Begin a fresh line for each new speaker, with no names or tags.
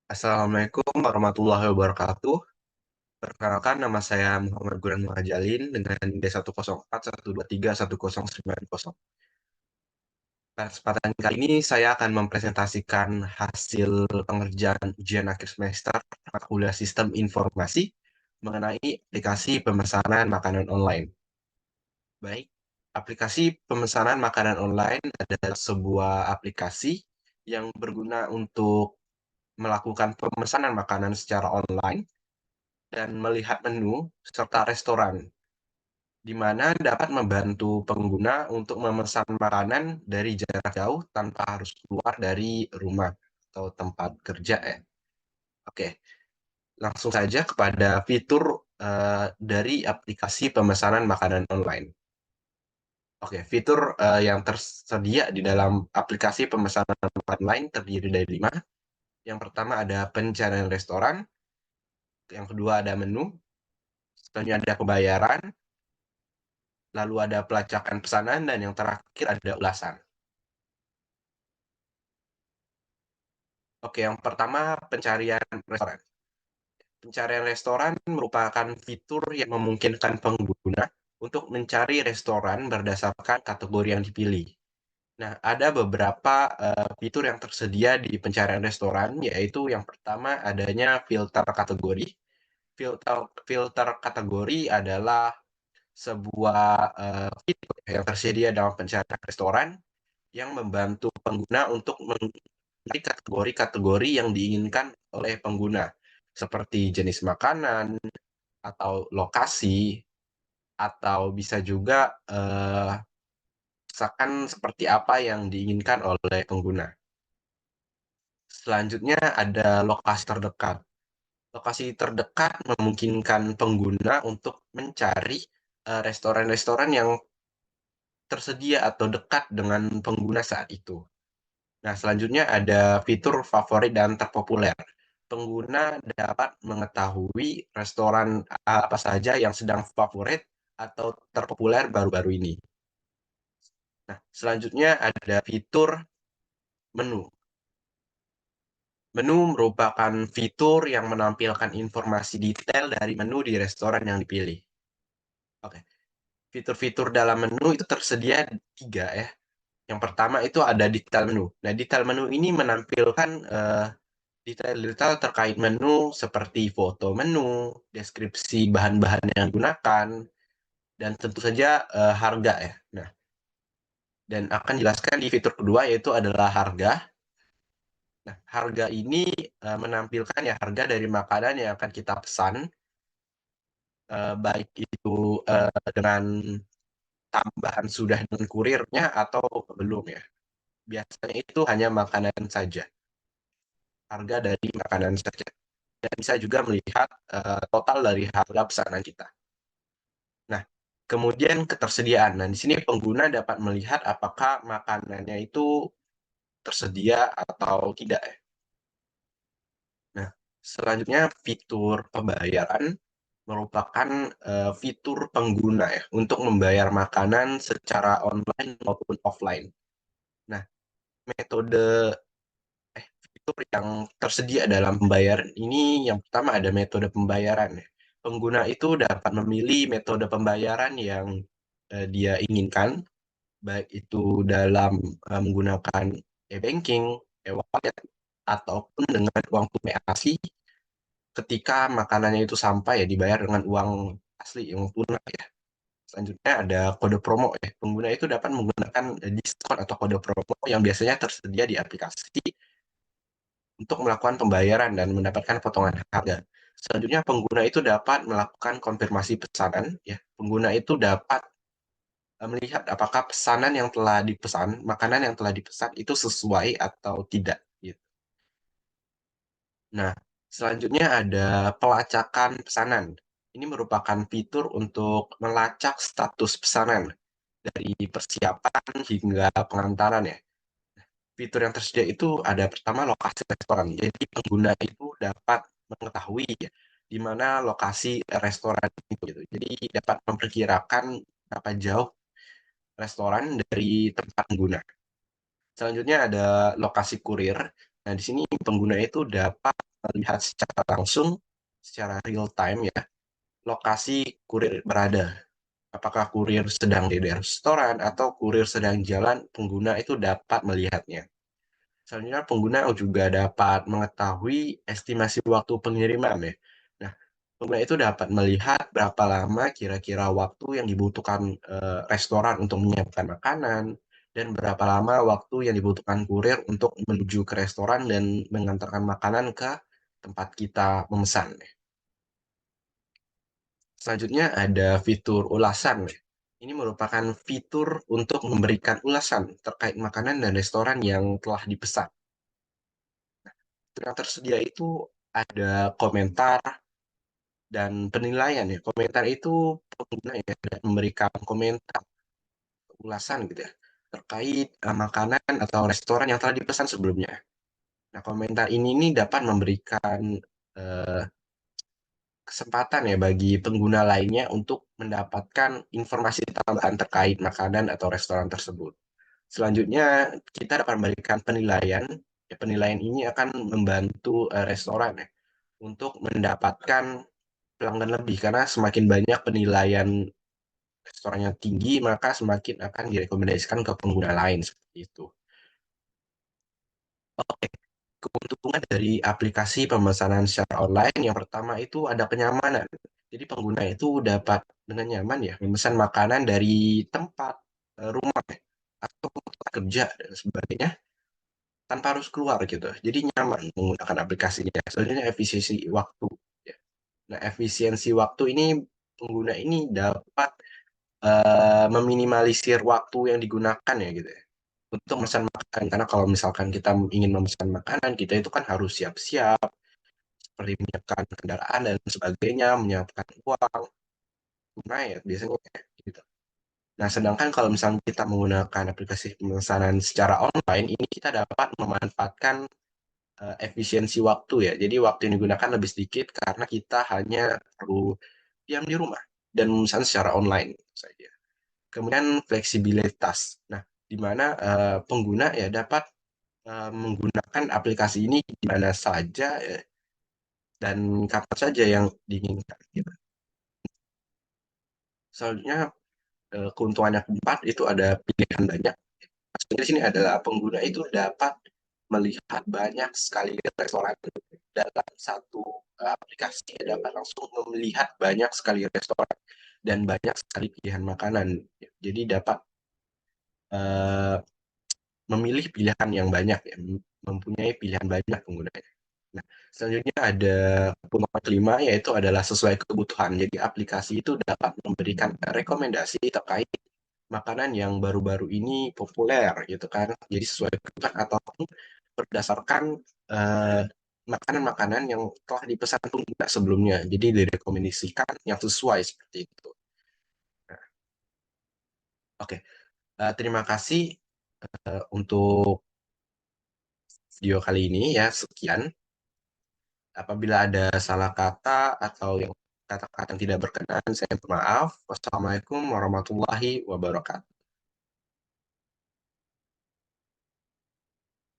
Assalamualaikum warahmatullahi wabarakatuh. Perkenalkan, nama saya Muhammad Guran Muhajalin dengan D104123109. Pada kesempatan kali ini saya akan mempresentasikan hasil pengerjaan ujian akhir semester mata kuliah Sistem Informasi mengenai aplikasi pemesanan makanan online. Baik, aplikasi pemesanan makanan online adalah sebuah aplikasi yang berguna untuk melakukan pemesanan makanan secara online dan melihat menu serta restoran, di mana dapat membantu pengguna untuk memesan makanan dari jarak jauh tanpa harus keluar dari rumah atau tempat kerja ya. Oke, langsung saja kepada fitur dari aplikasi pemesanan makanan online. Oke, fitur yang tersedia di dalam aplikasi pemesanan makanan online terdiri dari 5. Yang pertama ada pencarian restoran, yang kedua ada menu, selanjutnya ada pembayaran, lalu ada pelacakan pesanan, dan yang terakhir ada ulasan. Oke, yang pertama pencarian restoran. Pencarian restoran merupakan fitur yang memungkinkan pengguna untuk mencari restoran berdasarkan kategori yang dipilih. Nah, ada beberapa fitur yang tersedia di pencarian restoran, yaitu yang pertama adanya filter kategori. Filter kategori adalah sebuah fitur yang tersedia dalam pencarian restoran yang membantu pengguna untuk mencari kategori-kategori yang diinginkan oleh pengguna, seperti jenis makanan, atau lokasi, atau bisa juga misalkan seperti apa yang diinginkan oleh pengguna. Selanjutnya ada lokasi terdekat. Lokasi terdekat memungkinkan pengguna untuk mencari restoran-restoran yang tersedia atau dekat dengan pengguna saat itu. Nah, selanjutnya ada fitur favorit dan terpopuler. Pengguna dapat mengetahui restoran apa saja yang sedang favorit atau terpopuler baru-baru ini. Nah, selanjutnya ada fitur menu. Menu merupakan fitur yang menampilkan informasi detail dari menu di restoran yang dipilih. Oke, fitur-fitur dalam menu itu tersedia 3 ya. Yang pertama itu ada detail menu. Nah, detail menu ini menampilkan detail-detail terkait menu seperti foto menu, deskripsi bahan-bahan yang digunakan, dan tentu saja harga ya. Nah, dan akan jelaskan di fitur kedua yaitu adalah harga. Nah, harga ini menampilkan ya harga dari makanan yang akan kita pesan, baik itu dengan tambahan sudah dengan kurirnya atau belum ya. Biasanya itu hanya makanan saja, harga dari makanan saja. Dan bisa juga melihat total dari harga pesanan kita. Nah, kemudian ketersediaan. Nah, di sini pengguna dapat melihat apakah makanannya itu tersedia atau tidak ya. Nah, selanjutnya fitur pembayaran merupakan fitur pengguna ya untuk membayar makanan secara online maupun offline. Nah, metode fitur yang tersedia dalam pembayaran ini yang pertama ada metode pembayaran ya. Pengguna itu dapat memilih metode pembayaran yang dia inginkan, baik itu dalam menggunakan e-banking, e-wallet, ataupun dengan uang tunai asli ketika makanannya itu sampai ya dibayar dengan uang asli, uang tunai ya. Selanjutnya ada kode promo ya. Pengguna itu dapat menggunakan diskon atau kode promo yang biasanya tersedia di aplikasi untuk melakukan pembayaran dan mendapatkan potongan harga. Selanjutnya pengguna itu dapat melakukan konfirmasi pesanan ya. Pengguna itu dapat melihat apakah pesanan yang telah dipesan, makanan yang telah dipesan itu sesuai atau tidak gitu. Nah, selanjutnya ada pelacakan pesanan. Ini merupakan fitur untuk melacak status pesanan dari persiapan hingga pengantaran ya. Fitur yang tersedia itu ada pertama lokasi restoran. Jadi pengguna itu dapat mengetahui ya, di mana lokasi restoran itu gitu. Jadi dapat memperkirakan berapa jauh restoran dari tempat pengguna. Selanjutnya ada lokasi kurir. Nah, di sini pengguna itu dapat melihat secara langsung, secara real time ya, lokasi kurir berada. Apakah kurir sedang di restoran atau kurir sedang jalan, pengguna itu dapat melihatnya. Selanjutnya, pengguna juga dapat mengetahui estimasi waktu pengiriman ya. Nah, pengguna itu dapat melihat berapa lama kira-kira waktu yang dibutuhkan restoran untuk menyiapkan makanan, dan berapa lama waktu yang dibutuhkan kurir untuk menuju ke restoran dan mengantarkan makanan ke tempat kita memesan. Selanjutnya ada fitur ulasan. Ini merupakan fitur untuk memberikan ulasan terkait makanan dan restoran yang telah dipesan. Yang tersedia itu ada komentar dan penilaian ya. Komentar itu pengguna ya memberikan komentar ulasan gitu ya terkait makanan atau restoran yang telah dipesan sebelumnya. Nah, komentar ini nih dapat memberikan eh, kesempatan ya bagi pengguna lainnya untuk mendapatkan informasi tambahan terkait makanan atau restoran tersebut. Selanjutnya, kita dapat memberikan penilaian. Ya, penilaian ini akan membantu restoran ya, untuk mendapatkan pelanggan lebih karena semakin banyak penilaian restorannya tinggi, maka semakin akan direkomendasikan ke pengguna lain seperti itu. Oke, keuntungan dari aplikasi pemesanan secara online yang pertama itu ada kenyamanan. Jadi pengguna itu dapat dengan nyaman ya memesan makanan dari tempat rumah ya, atau tempat kerja dan sebagainya tanpa harus keluar gitu. Jadi nyaman menggunakan aplikasinya. Selanjutnya efisiensi waktu. Ya. Nah, efisiensi waktu ini pengguna ini dapat meminimalisir waktu yang digunakan ya gitu ya untuk memesan makanan karena kalau misalkan kita ingin memesan makanan kita itu kan harus siap-siap seperti menyiapkan kendaraan dan sebagainya, menyiapkan uang tunai ya biasanya kayak gitu. Nah, sedangkan kalau misalnya kita menggunakan aplikasi pemesanan secara online, ini kita dapat memanfaatkan efisiensi waktu ya. Jadi waktu yang digunakan lebih sedikit karena kita hanya perlu diam di rumah dan memesan secara online saja. Kemudian fleksibilitas. Nah, di mana pengguna ya dapat menggunakan aplikasi ini di mana saja ya, dan kapan saja yang diinginkan. Gitu. Selanjutnya keuntungan yang keempat itu ada pilihan banyak. Maksudnya di sini adalah pengguna itu dapat melihat banyak sekali restoran dalam satu aplikasi, dapat langsung melihat banyak sekali restoran dan banyak sekali pilihan makanan. Jadi dapat eh, memilih pilihan yang banyak ya, mempunyai pilihan banyak penggunanya. Nah, selanjutnya ada keuntungan kelima yaitu adalah sesuai kebutuhan. Jadi aplikasi itu dapat memberikan rekomendasi terkait makanan yang baru-baru ini populer gitu kan. Jadi sesuai kebutuhan ataupun berdasarkan eh, makanan-makanan yang telah dipesan pengguna sebelumnya. Jadi direkomendasikan yang sesuai seperti itu. Nah, oke, terima kasih untuk video kali ini ya. Sekian. Apabila ada salah kata atau yang kata-kata yang tidak berkenan, saya minta maaf. Wassalamualaikum warahmatullahi wabarakatuh.